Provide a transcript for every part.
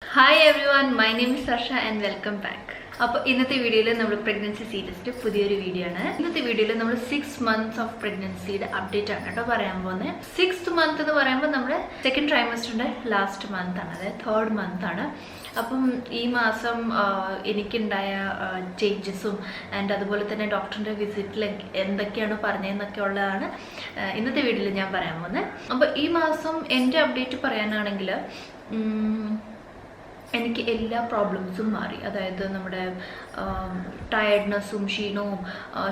Hi everyone, my name is Sarsha and welcome back. അപ്പോൾ ഇന്നത്തെ വീഡിയോയിൽ നമ്മൾ പ്രഗ്നൻസി സീരീസിൻ്റെ പുതിയൊരു വീഡിയോ ആണ്. ഇന്നത്തെ വീഡിയോയിൽ നമ്മൾ 6 months ഓഫ് പ്രഗ്നൻസിയുടെ അപ്ഡേറ്റ് ആണ് കേട്ടോ പറയാൻ പോകുന്നത്. 6th month എന്ന് പറയുമ്പോൾ നമ്മുടെ സെക്കൻഡ് ട്രൈമസ്റ്ററിൻ്റെ ലാസ്റ്റ് മന്ത് ആണ്, അതായത് 3rd month ആണ്. അപ്പം ഈ മാസം എനിക്കുണ്ടായ ചേഞ്ചസും ആൻഡ് അതുപോലെ തന്നെ ഡോക്ടറിൻ്റെ വിസിറ്റിൽ എന്തൊക്കെയാണ് പറഞ്ഞതെന്നൊക്കെ ഉള്ളതാണ് ഇന്നത്തെ വീഡിയോയിൽ ഞാൻ പറയാൻ പോകുന്നത്. അപ്പോൾ ഈ മാസം എൻ്റെ അപ്ഡേറ്റ് പറയാനാണെങ്കിൽ എനിക്ക് എല്ലാ പ്രോബ്ലംസും മാറി. അതായത് നമ്മുടെ ടയർഡ്നെസ്സും ക്ഷീണവും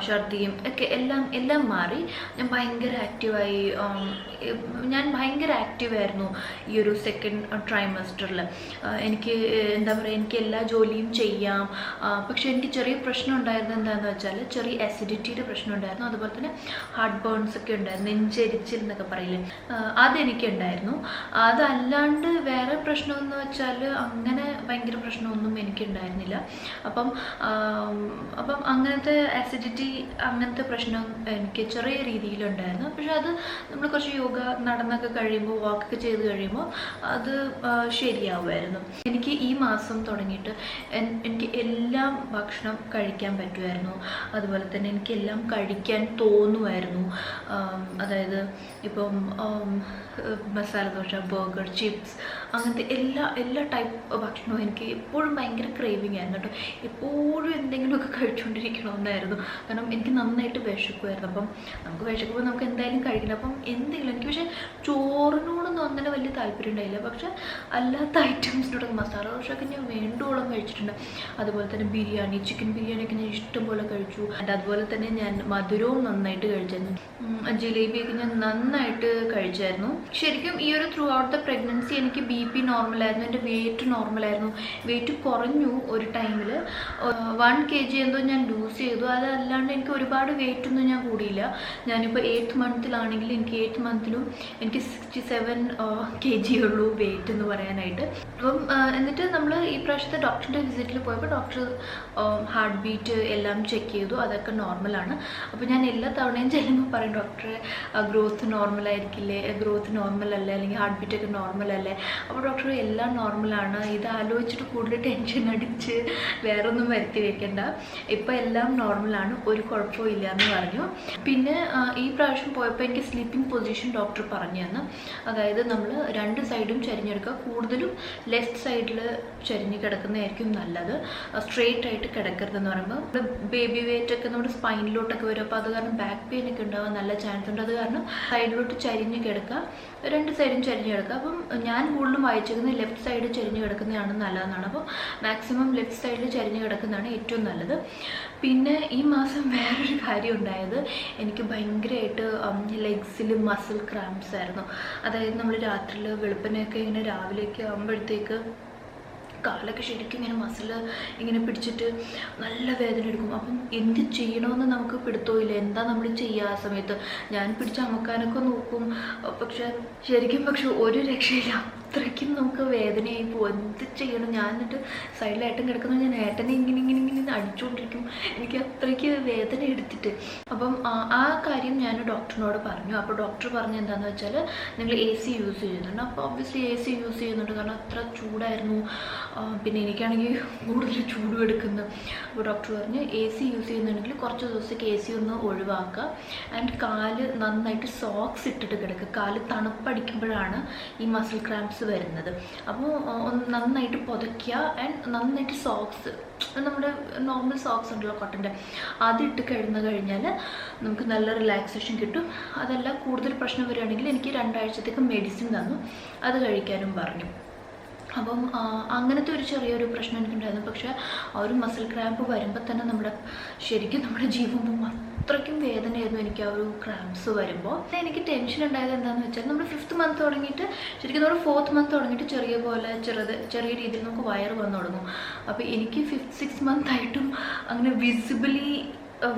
ഛർദിയും ഒക്കെ എല്ലാം മാറി. ഞാൻ ഭയങ്കര ആക്റ്റീവായിരുന്നു ഈ ഒരു സെക്കൻഡ് ട്രൈമസ്റ്ററിൽ. എനിക്ക് എന്താ പറയുക, എനിക്ക് എല്ലാ ജോലിയും ചെയ്യാം. പക്ഷെ എനിക്ക് ചെറിയ പ്രശ്നം ഉണ്ടായിരുന്നത് എന്താണെന്ന് വെച്ചാൽ ചെറിയ അസിഡിറ്റിയുടെ പ്രശ്നം ഉണ്ടായിരുന്നു. അതുപോലെ തന്നെ ഹാർട്ട് ബേൺസ് ഒക്കെ ഉണ്ടായിരുന്നു, നെഞ്ചരിച്ചിൽ എന്നൊക്കെ പറയില്ലേ, അതെനിക്കുണ്ടായിരുന്നു. അതല്ലാണ്ട് വേറെ പ്രശ്നമെന്ന് വെച്ചാൽ അങ്ങനെ ഭയങ്കര പ്രശ്നമൊന്നും എനിക്കുണ്ടായിരുന്നില്ല. അപ്പം അങ്ങനത്തെ ആസിഡിറ്റി അങ്ങനത്തെ പ്രശ്നം എനിക്ക് ചെറിയ രീതിയിലുണ്ടായിരുന്നു. പക്ഷെ അത് നമ്മൾ കുറച്ച് യോഗ നടന്നൊക്കെ കഴിയുമ്പോൾ, വാക്കൊക്കെ ചെയ്ത് കഴിയുമ്പോൾ അത് ശരിയാവുമായിരുന്നു. എനിക്ക് ഈ മാസം തുടങ്ങിയിട്ട് എനിക്ക് എല്ലാം ഭക്ഷണം കഴിക്കാൻ പറ്റുമായിരുന്നു. അതുപോലെ തന്നെ എനിക്കെല്ലാം കഴിക്കാൻ തോന്നുമായിരുന്നു. അതായത് ഇപ്പം മസാല ദോശ, ബർഗർ, ചിപ്സ്, അങ്ങനത്തെ എല്ലാ ടൈപ്പ് ഭക്ഷണവും എനിക്ക് എപ്പോഴും ഭയങ്കര ക്രേവിങ് ആയിരുന്നു കേട്ടോ. എപ്പോഴും എന്തെങ്കിലുമൊക്കെ കഴിച്ചുകൊണ്ടിരിക്കണമെന്നായിരുന്നു. കാരണം എനിക്ക് നന്നായിട്ട് വിശക്കുമായിരുന്നു. അപ്പം നമുക്ക് വിശക്കുമ്പോൾ നമുക്ക് എന്തായാലും കഴിക്കണം. അപ്പം എന്തെങ്കിലും എനിക്ക് പക്ഷേ ചോറിനോടൊന്നും അങ്ങനെ വലിയ താല്പര്യം ഉണ്ടായില്ല. പക്ഷെ അല്ലാത്ത ഐറ്റംസിനോടൊക്കെ മസാല ദോശയൊക്കെ ഞാൻ വേണ്ടുവോളം കഴിച്ചിട്ടുണ്ട്. അതുപോലെ തന്നെ ബിരിയാണി, ചിക്കൻ ബിരിയാണിയൊക്കെ ഞാൻ ഇഷ്ടംപോലെ കഴിച്ചു. അതുപോലെ തന്നെ ഞാൻ മധുരവും നന്നായിട്ട് കഴിച്ചായിരുന്നു. ജിലേബിയൊക്കെ ഞാൻ നന്നായിട്ട് കഴിച്ചായിരുന്നു. ശരിക്കും ഈ ഒരു ത്രൂ ഔട്ട് ദ പ്രഗ്നൻസി എനിക്ക് BP നോർമലായിരുന്നു, എൻ്റെ വെയിറ്റ് നോർമലായിരുന്നു. വെയിറ്റ് കുറഞ്ഞു ഒരു ടൈമിൽ. 1 kg എന്തോ ഞാൻ ലൂസ് ചെയ്തു. അതല്ലാണ്ട് എനിക്ക് ഒരുപാട് വെയിറ്റ് ഒന്നും ഞാൻ കൂടിയില്ല. ഞാനിപ്പോൾ 8th monthലാണെങ്കിൽ എനിക്ക് 8th monthലും എനിക്ക് 67 kg ഉള്ളൂ വെയിറ്റ് എന്ന് പറയാനായിട്ട്. അപ്പം എന്നിട്ട് നമ്മൾ ഈ പ്രാവശ്യത്തെ ഡോക്ടറിൻ്റെ വിസിറ്റിൽ പോയപ്പോൾ ഡോക്ടർ ഹാർട്ട് ബീറ്റ് എല്ലാം ചെക്ക് ചെയ്തു. അതൊക്കെ നോർമലാണ്. അപ്പോൾ ഞാൻ എല്ലാ തവണയും ചെല്ലുമ്പോൾ പറയും, ഡോക്ടറെ ഗ്രോത്ത് നോർമലായിരിക്കില്ലേ, ഗ്രോത്ത് നോർമലല്ലേ, അല്ലെങ്കിൽ ഹാർട്ട് ബീറ്റൊക്കെ നോർമലല്ലേ. അപ്പോൾ ഡോക്ടർ എല്ലാം നോർമലാണ്, ഇത് ആലോചിച്ചിട്ട് കൂടുതൽ ടെൻഷൻ അടിച്ച് വേറെ ഒന്നും വരുത്തി വെക്കണ്ട, ഇപ്പോൾ എല്ലാം നോർമലാണ്, ഒരു കുഴപ്പവും ഇല്ല എന്ന് പറഞ്ഞു. പിന്നെ ഈ പ്രാവശ്യം പോയപ്പോൾ എനിക്ക് സ്ലീപ്പിംഗ് പൊസിഷൻ ഡോക്ടർ പറഞ്ഞു തന്നു. അതായത് നമ്മൾ 2 സൈഡും ചരിഞ്ഞെടുക്കുക. കൂടുതലും ലെഫ്റ്റ് സൈഡിൽ ചരിഞ്ഞ് കിടക്കുന്നതായിരിക്കും നല്ലത്. സ്ട്രെയിറ്റ് ആയിട്ട് കിടക്കരുതെന്ന് പറയുമ്പോൾ ബേബി വെയിറ്റ് ഒക്കെ നമ്മുടെ സ്പൈനിലോട്ടൊക്കെ വരും. അപ്പോൾ അത് കാരണം ബാക്ക് പെയിൻ ഒക്കെ ഉണ്ടാവാൻ നല്ല ചാൻസ് ഉണ്ട്. അത് കാരണം സൈഡിലോട്ട് ചരിഞ്ഞ് കിടക്കുക, 2 സൈഡും ചരിഞ്ഞ് കിടക്കുക. അപ്പം ഞാൻ കൂടുതലും വായിച്ചിരിക്കുന്നത് ലെഫ്റ്റ് സൈഡ് ചരിഞ്ഞ് കിടക്കുന്നതാണ് നല്ലതെന്നാണ്. അപ്പോൾ മാക്സിമം ലെഫ്റ്റ് സൈഡിൽ ചരിഞ്ഞ് കിടക്കുന്നതാണ് ഏറ്റവും നല്ലത്. പിന്നെ ഈ മാസം വേറൊരു കാര്യം ഉണ്ടായത്, എനിക്ക് ഭയങ്കരമായിട്ട് ലെഗ്സിൽ മസിൽ ക്രാംസ് ആയിരുന്നു. അതായത് നമ്മൾ രാത്രിയിൽ വെളുപ്പിനെയൊക്കെ ഇങ്ങനെ രാവിലെയൊക്കെ ആകുമ്പോഴത്തേക്ക് കാലൊക്കെ ശരിക്കും ഇങ്ങനെ മസിൽ ഇങ്ങനെ പിടിച്ചിട്ട് നല്ല വേദന എടുക്കും. അപ്പം എന്ത് ചെയ്യണമെന്ന് നമുക്ക് പിടുത്തമില്ല. എന്താ നമ്മൾ ചെയ്യുക ആ സമയത്ത്? ഞാൻ പിടിച്ച് അമക്കാനൊക്കെ നോക്കും, പക്ഷെ ഒരു രക്ഷയില്ല. അത്രയ്ക്കും നമുക്ക് വേദനയായി പോകും. എന്ത് ചെയ്യണം? ഞാൻ എന്നിട്ട് സൈഡിലേട്ടൻ കിടക്കുന്നത് ഞാൻ ഏട്ടനെ ഇങ്ങനെ അടിച്ചുകൊണ്ടിരിക്കും. എനിക്ക് അത്രയ്ക്ക് വേദന എടുത്തിട്ട്. അപ്പം ആ കാര്യം ഞാൻ ഡോക്ടറിനോട് പറഞ്ഞു. അപ്പോൾ ഡോക്ടർ പറഞ്ഞത് എന്താണെന്ന് വെച്ചാൽ, നിങ്ങൾ AC യൂസ് ചെയ്യുന്നുണ്ട്. അപ്പോൾ ഒബ്വിയസ്ലി AC യൂസ് ചെയ്യുന്നുണ്ട്, കാരണം അത്ര ചൂടായിരുന്നു. പിന്നെ എനിക്കാണെങ്കിൽ കൂടുതൽ ചൂടും എടുക്കുന്നു. അപ്പോൾ ഡോക്ടർ പറഞ്ഞ് AC യൂസ് ചെയ്യുന്നുണ്ടെങ്കിൽ കുറച്ച് ദിവസത്തേക്ക് AC ഒന്ന് ഒഴിവാക്കുക. ആൻഡ് കാല് നന്നായിട്ട് സോക്സ് ഇട്ടിട്ട് കിടക്കുക. കാല് തണുപ്പടിക്കുമ്പോഴാണ് ഈ മസിൽ ക്രാംപ്സ് വരുന്നത്. അപ്പോൾ ഒന്ന് നന്നായിട്ട് പുതയ്ക്കുക. ആൻഡ് നന്നായിട്ട് സോക്സ്, നമ്മുടെ നോർമൽ സോക്സ് ഉണ്ടല്ലോ കോട്ടൻ്റെ, അതിട്ട് കഴിഞ്ഞാൽ നമുക്ക് നല്ല റിലാക്സേഷൻ കിട്ടും. അതല്ല കൂടുതൽ പ്രശ്നം വരികയാണെങ്കിൽ എനിക്ക് 2 ആഴ്ചത്തേക്ക് മെഡിസിൻ തന്നു, അത് കഴിക്കാനും പറഞ്ഞു. അപ്പം അങ്ങനത്തെ ഒരു ചെറിയൊരു പ്രശ്നം എനിക്കുണ്ടായിരുന്നു. പക്ഷേ ആ ഒരു മസിൽ ക്രാമ്പ് വരുമ്പോൾ തന്നെ ശരിക്കും നമ്മുടെ ജീവൻ പോകും. അത്രയ്ക്കും വേദനയായിരുന്നു എനിക്ക് ആ ഒരു ക്രാംസ് വരുമ്പോൾ. എനിക്ക് ടെൻഷൻ ഉണ്ടായത് എന്താണെന്ന് വെച്ചാൽ, നമ്മൾ 5th month തുടങ്ങിയിട്ട് ശരിക്കും നമ്മൾ 4th month തുടങ്ങിയിട്ട് ചെറിയ രീതിയിൽ നമുക്ക് വയറ് വന്നു തുടങ്ങും. അപ്പോൾ എനിക്ക് 5th 6th month ആയിട്ടും അങ്ങനെ വിസിബിളി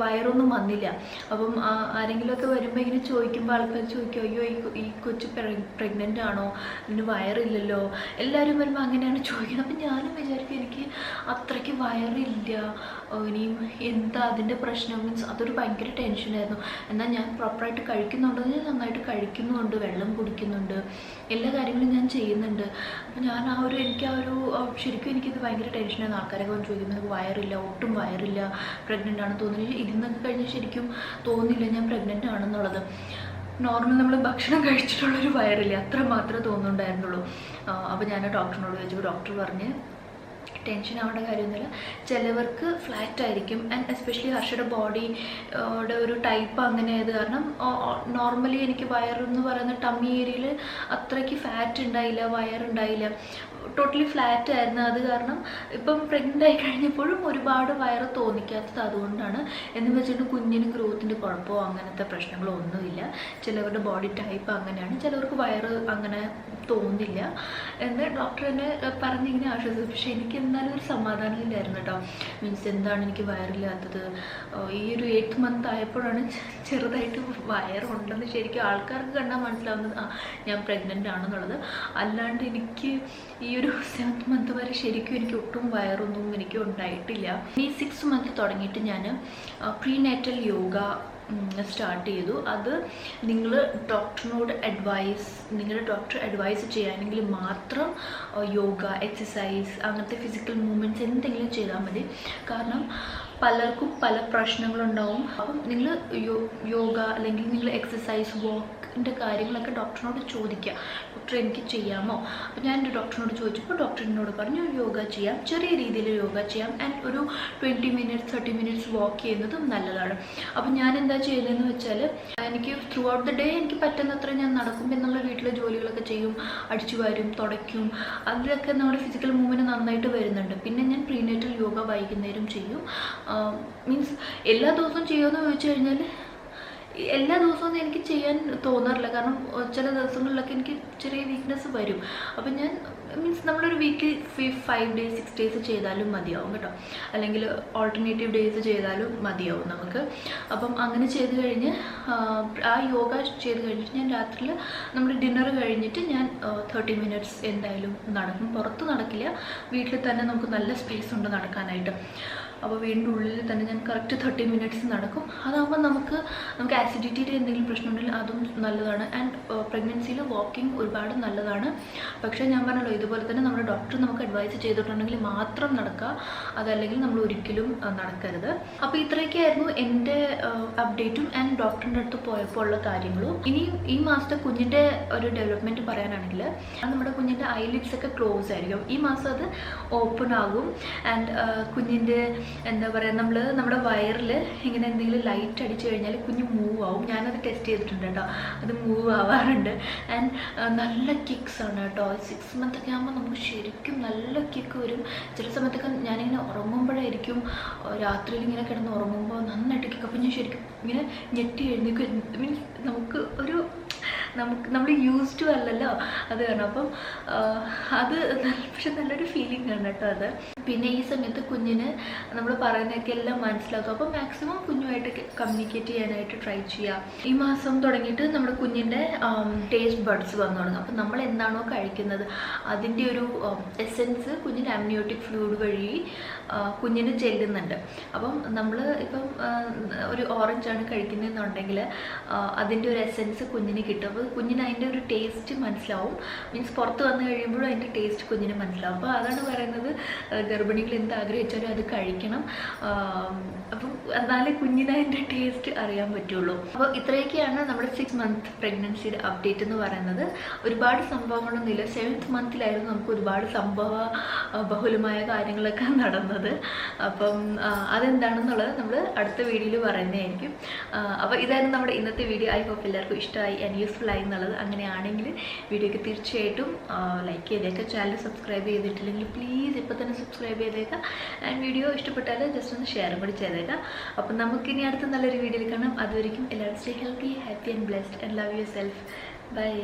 വയറൊന്നും വന്നില്ല. അപ്പം ആരെങ്കിലുമൊക്കെ വരുമ്പോൾ ഇങ്ങനെ ചോദിക്കുമ്പോൾ ആൾക്കാർ ചോദിക്കും, അയ്യോ ഈ കൊച്ചു പ്രഗ്നൻ്റ് ആണോ, ഇതിന് വയറില്ലല്ലോ, എല്ലാവരും വരുമ്പോൾ അങ്ങനെയാണ് ചോദിക്കുന്നത്. അപ്പം ഞാനും വിചാരിക്കും എനിക്ക് അത്രയ്ക്ക് വയറില്ല, ഇനിയും എന്താ അതിൻ്റെ പ്രശ്നം. മീൻസ് അതൊരു ഭയങ്കര ടെൻഷനായിരുന്നു. എന്നാൽ ഞാൻ പ്രോപ്പറായിട്ട് കഴിക്കുന്നുണ്ടോ, ഞാൻ നന്നായിട്ട് കഴിക്കുന്നുണ്ട്, വെള്ളം കുടിക്കുന്നുണ്ട്, എല്ലാ കാര്യങ്ങളും ഞാൻ ചെയ്യുന്നുണ്ട്. അപ്പം ഞാൻ ശരിക്കും എനിക്കിത് ഭയങ്കര ടെൻഷനായിരുന്നു. ആൾക്കാരൊക്കെ വന്ന് ചോദിക്കുമ്പോൾ എനിക്ക് വയറില്ല, ഒട്ടും വയറില്ല, പ്രഗ്നൻ്റ് ആണെന്ന് തോന്നുന്നില്ല. ഇരുന്നൊക്കെ കഴിഞ്ഞ് ശരിക്കും തോന്നില്ല ഞാൻ പ്രഗ്നൻ്റ് ആണെന്നുള്ളത്. നോർമൽ നമ്മൾ ഭക്ഷണം കഴിച്ചിട്ടുള്ളൊരു വയറില്ല, അത്ര മാത്രമേ തോന്നുന്നുണ്ടായിരുന്നുള്ളൂ. അപ്പോൾ ഞാൻ ഡോക്ടറിനോട് ചോദിച്ചു. ഡോക്ടർ പറഞ്ഞ് ടെൻഷൻ ആവേണ്ട കാര്യമൊന്നുമില്ല, ചിലവർക്ക് ഫ്ലാറ്റ് ആയിരിക്കും. ആൻഡ് എസ്പെഷ്യലി ഹർഷയുടെ ബോഡിയുടെ ഒരു ടൈപ്പ് അങ്ങനെ ആയത് കാരണം നോർമലി എനിക്ക് വയറെന്ന് പറയുന്ന ടമ്മി ഏരിയയിൽ അത്രയ്ക്ക് ഫാറ്റ് ഉണ്ടായില്ല, വയറുണ്ടായില്ല, ടോട്ടലി ഫ്ലാറ്റ് ആയിരുന്നു. അത് കാരണം ഇപ്പം പ്രഗ്നൻ്റ് ആയി കഴിഞ്ഞപ്പോഴും ഒരുപാട് വയറ് തോന്നിക്കാത്തത് അതുകൊണ്ടാണ്. എന്ന് വെച്ചിട്ട് കുഞ്ഞിന് ഗ്രോത്തിൻ്റെ കുഴപ്പമോ അങ്ങനത്തെ പ്രശ്നങ്ങളോ ഒന്നുമില്ല. ചിലവരുടെ ബോഡി ടൈപ്പ് അങ്ങനെയാണ്, ചിലവർക്ക് വയറ് അങ്ങനെ തോന്നില്ല എന്ന് ഡോക്ടർ എന്നെ പറഞ്ഞിങ്ങനെ ആശ്വസിച്ചു. പക്ഷേ എനിക്ക് എന്നാലും ഒരു സമാധാനം ഇല്ലായിരുന്നു കേട്ടോ. മീൻസ് എന്താണ് എനിക്ക് വയറില്ലാത്തത്. ഈ ഒരു 8th month ആയപ്പോഴാണ് ചെറുതായിട്ട് വയറുണ്ടെന്ന് ശരിക്കും ആൾക്കാർക്ക് കണ്ടാൽ മനസ്സിലാവുന്നത് ഞാൻ പ്രഗ്നൻ്റ് ആണെന്നുള്ളത്. അല്ലാണ്ട് എനിക്ക് ഈ ഒരു 7th month വരെ ശരിക്കും എനിക്ക് ഒട്ടും വയറൊന്നും എനിക്ക് ഉണ്ടായിട്ടില്ല. ഈ 6th month തുടങ്ങിയിട്ട് ഞാൻ പ്രീനേറ്റൽ യോഗ സ്റ്റാർട്ട് ചെയ്തു. അത് നിങ്ങളുടെ ഡോക്ടർ അഡ്വൈസ് ചെയ്യുകയാണെങ്കിൽ മാത്രം യോഗ, എക്സസൈസ്, അങ്ങനത്തെ ഫിസിക്കൽ മൂവ്മെൻറ്റ്സ് എന്തെങ്കിലും ചെയ്താൽ മതി. കാരണം പലർക്കും പല പ്രശ്നങ്ങളുണ്ടാവും. അപ്പം നിങ്ങൾ യോഗ അല്ലെങ്കിൽ നിങ്ങൾ എക്സസൈസ്, വാക്കിൻ്റെ കാര്യങ്ങളൊക്കെ ഡോക്ടറിനോട് ചോദിക്കുക, ഡോക്ടർ എനിക്ക് ചെയ്യാമോ. അപ്പം ഞാൻ എൻ്റെ ഡോക്ടറിനോട് ചോദിച്ചപ്പോൾ ഡോക്ടർ എന്നോട് പറഞ്ഞു യോഗ ചെയ്യാം, ചെറിയ രീതിയിൽ യോഗ ചെയ്യാം, ആൻഡ് ഒരു 20 minutes 30 minutes വാക്ക് ചെയ്യുന്നതും നല്ലതാണ്. അപ്പം ഞാൻ എന്താ ചെയ്യുന്നതെന്ന് വെച്ചാൽ എനിക്ക് ത്രൂ ഔട്ട് ദ ഡേ എനിക്ക് പറ്റുന്നത്ര ഞാൻ നടക്കും. പിന്നെ നമ്മൾ വീട്ടിലെ ജോലികളൊക്കെ ചെയ്യും, അടിച്ചു വാരും, തുടയ്ക്കും, അതിലൊക്കെ നമ്മുടെ ഫിസിക്കൽ മൂവ്മെൻറ്റ് നന്നായിട്ട് വരുന്നുണ്ട്. പിന്നെ ഞാൻ പ്രീനേറ്റൽ യോഗ വൈകുന്നേരം ചെയ്യും. മീൻസ് എല്ലാ ദിവസവും ചെയ്യുമെന്ന് ചോദിച്ചു കഴിഞ്ഞാൽ എല്ലാ ദിവസവും എനിക്ക് ചെയ്യാൻ തോന്നാറില്ല. കാരണം ചില ദിവസങ്ങളിലൊക്കെ എനിക്ക് ചെറിയ വീക്ക്നെസ് വരും. അപ്പം ഞാൻ മീൻസ് നമ്മളൊരു വീക്കിൽ 5 days 6 days ചെയ്താലും മതിയാവും കേട്ടോ, അല്ലെങ്കിൽ ഓൾട്ടർനേറ്റീവ് ഡേയ്സ് ചെയ്താലും മതിയാവും നമുക്ക്. അപ്പം അങ്ങനെ ചെയ്ത് കഴിഞ്ഞ് ആ യോഗ ചെയ്ത് കഴിഞ്ഞിട്ട് ഞാൻ രാത്രിയിൽ നമ്മൾ ഡിന്നർ കഴിഞ്ഞിട്ട് ഞാൻ 30 minutes എന്തായാലും നടക്കും. പുറത്ത് നടക്കില്ല, വീട്ടിൽ തന്നെ നമുക്ക് നല്ല സ്പേസ് ഉണ്ട് നടക്കാനായിട്ട്. അപ്പോൾ വീടിൻ്റെ ഉള്ളിൽ തന്നെ ഞാൻ കറക്റ്റ് 30 minutes നടക്കും. അതാകുമ്പോൾ നമുക്ക് ആസിഡിറ്റിയുടെ എന്തെങ്കിലും പ്രശ്നമുണ്ടെങ്കിൽ അതും നല്ലതാണ്. ആൻഡ് പ്രഗ്നൻസിയിൽ വാക്കിംഗ് ഒരുപാട് നല്ലതാണ്. പക്ഷേ ഞാൻ പറഞ്ഞല്ലോ, ഇതുപോലെ തന്നെ നമ്മുടെ ഡോക്ടർ നമുക്ക് അഡ്വൈസ് ചെയ്തിട്ടുണ്ടെങ്കിൽ മാത്രം നടക്കുക, അതല്ലെങ്കിൽ നമ്മൾ ഒരിക്കലും നടക്കരുത്. അപ്പോൾ ഇത്രയൊക്കെയായിരുന്നു എൻ്റെ അപ്ഡേറ്റും ആൻഡ് ഡോക്ടറിൻ്റെ അടുത്ത് പോയപ്പോൾ ഉള്ള കാര്യങ്ങളും. ഇനി ഈ മാസത്തെ കുഞ്ഞിൻ്റെ ഒരു ഡെവലപ്മെൻറ്റ് പറയാനാണെങ്കിൽ നമ്മുടെ കുഞ്ഞിൻ്റെ ഐലിഡ്സ് ഒക്കെ ക്ലോസ് ആയിരിക്കും. ഈ മാസം അത് ഓപ്പൺ ആകും. ആൻഡ് കുഞ്ഞിൻ്റെ എന്താ പറയുക, നമ്മുടെ വയറിൽ ഇങ്ങനെ എന്തെങ്കിലും ലൈറ്റ് അടിച്ചു കഴിഞ്ഞാൽ കുഞ്ഞ് മൂവ് ആവും. ഞാനത് ടെസ്റ്റ് ചെയ്തിട്ടുണ്ട് കേട്ടോ, അത് മൂവ് ആവാറുണ്ട്. ആൻഡ് നല്ല കിക്സ് ആണ് കേട്ടോ. 6 month ഒക്കെ ആകുമ്പോൾ നമുക്ക് ശരിക്കും നല്ല കിക്ക് വരും. ചില സമയത്തൊക്കെ ഞാനിങ്ങനെ ഉറങ്ങുമ്പോഴായിരിക്കും, രാത്രിയിൽ ഇങ്ങനെ കിടന്ന് ഉറങ്ങുമ്പോൾ നന്നായിട്ട് കിക്ക്. അപ്പം ഞാൻ ശരിക്കും ഇങ്ങനെ ഞെട്ടി എഴുന്നേക്കും. മീൻസ് നമ്മൾ യൂസ്ഡ് ടു അല്ലല്ലോ, അത് കാരണം. അപ്പം അത് പക്ഷെ നല്ലൊരു ഫീലിംഗ് ആണ് കേട്ടോ അത്. പിന്നെ ഈ സമയത്ത് കുഞ്ഞിന് നമ്മൾ പറയുന്നതൊക്കെ എല്ലാം മനസ്സിലാക്കും. അപ്പോൾ മാക്സിമം കുഞ്ഞുമായിട്ട് കമ്മ്യൂണിക്കേറ്റ് ചെയ്യാനായിട്ട് ട്രൈ ചെയ്യുക. ഈ മാസം തുടങ്ങിയിട്ട് നമ്മുടെ കുഞ്ഞിൻ്റെ ടേസ്റ്റ് ബഡ്സ് വന്നു തുടങ്ങും. അപ്പം നമ്മൾ എന്താണോ കഴിക്കുന്നത് അതിൻ്റെ ഒരു എസെൻസ് കുഞ്ഞിൻ്റെ അമ്നിയോട്ടിക് ഫ്ലൂയിഡ് വഴി കുഞ്ഞിന് ചെല്ലുന്നുണ്ട്. അപ്പം നമ്മൾ ഇപ്പം ഒരു ഓറഞ്ചാണ് കഴിക്കുന്നതെന്നുണ്ടെങ്കിൽ അതിൻ്റെ ഒരു എസെൻസ് കുഞ്ഞിന് കിട്ടും. അപ്പോൾ കുഞ്ഞിന് അതിൻ്റെ ഒരു ടേസ്റ്റ് മനസ്സിലാവും. മീൻസ് പുറത്ത് വന്നു കഴിയുമ്പോഴും അതിൻ്റെ ടേസ്റ്റ് കുഞ്ഞിന് മനസ്സിലാവും. അപ്പോൾ അതാണ് പറയുന്നത്, ഗർഭിണികൾ എന്ത് ആഗ്രഹിച്ചാലും അത് കഴിക്കണം. അപ്പം എന്നാലേ കുഞ്ഞിന് അതിൻ്റെ ടേസ്റ്റ് അറിയാൻ പറ്റുള്ളൂ. അപ്പോൾ ഇത്രയൊക്കെയാണ് നമ്മുടെ 6 month പ്രഗ്നൻസിയുടെ അപ്ഡേറ്റ് എന്ന് പറയുന്നത്. ഒരുപാട് സംഭവങ്ങളൊന്നുമില്ല. 7th monthലായിരുന്നു നമുക്ക് ഒരുപാട് ബഹുലമായ കാര്യങ്ങളൊക്കെ നടന്നത്. അപ്പം അതെന്താണെന്നുള്ളത് നമ്മൾ അടുത്ത വീഡിയോയിൽ പറയുന്നതായിരിക്കും. അപ്പോൾ ഇതായിരുന്നു നമ്മുടെ ഇന്നത്തെ വീഡിയോ. ഐ ഹോപ്പ് എല്ലാവർക്കും ഇഷ്ടമായി ആൻഡ് യൂസ്ഫുൾ ആയി എന്നുള്ളത്. അങ്ങനെയാണെങ്കിൽ വീഡിയോയ്ക്ക് തീർച്ചയായിട്ടും ലൈക്ക് ചെയ്തേക്കാം. ചാനൽ സബ്സ്ക്രൈബ് ചെയ്തിട്ടില്ലെങ്കിൽ പ്ലീസ് ഇപ്പോൾ തന്നെ സബ്സ്ക്രൈബ് ചെയ്തേക്കാം. ആൻഡ് വീഡിയോ ഇഷ്ടപ്പെട്ടാൽ ജസ്റ്റ് ഒന്ന് ഷെയർ കൂടി ചെയ്തേക്കാം. അപ്പം നമുക്കിനി അടുത്ത നല്ലൊരു വീഡിയോയിൽ കാണാം. അതുവരെയും എല്ലാവരും stay healthy, happy and blessed and love yourself. By.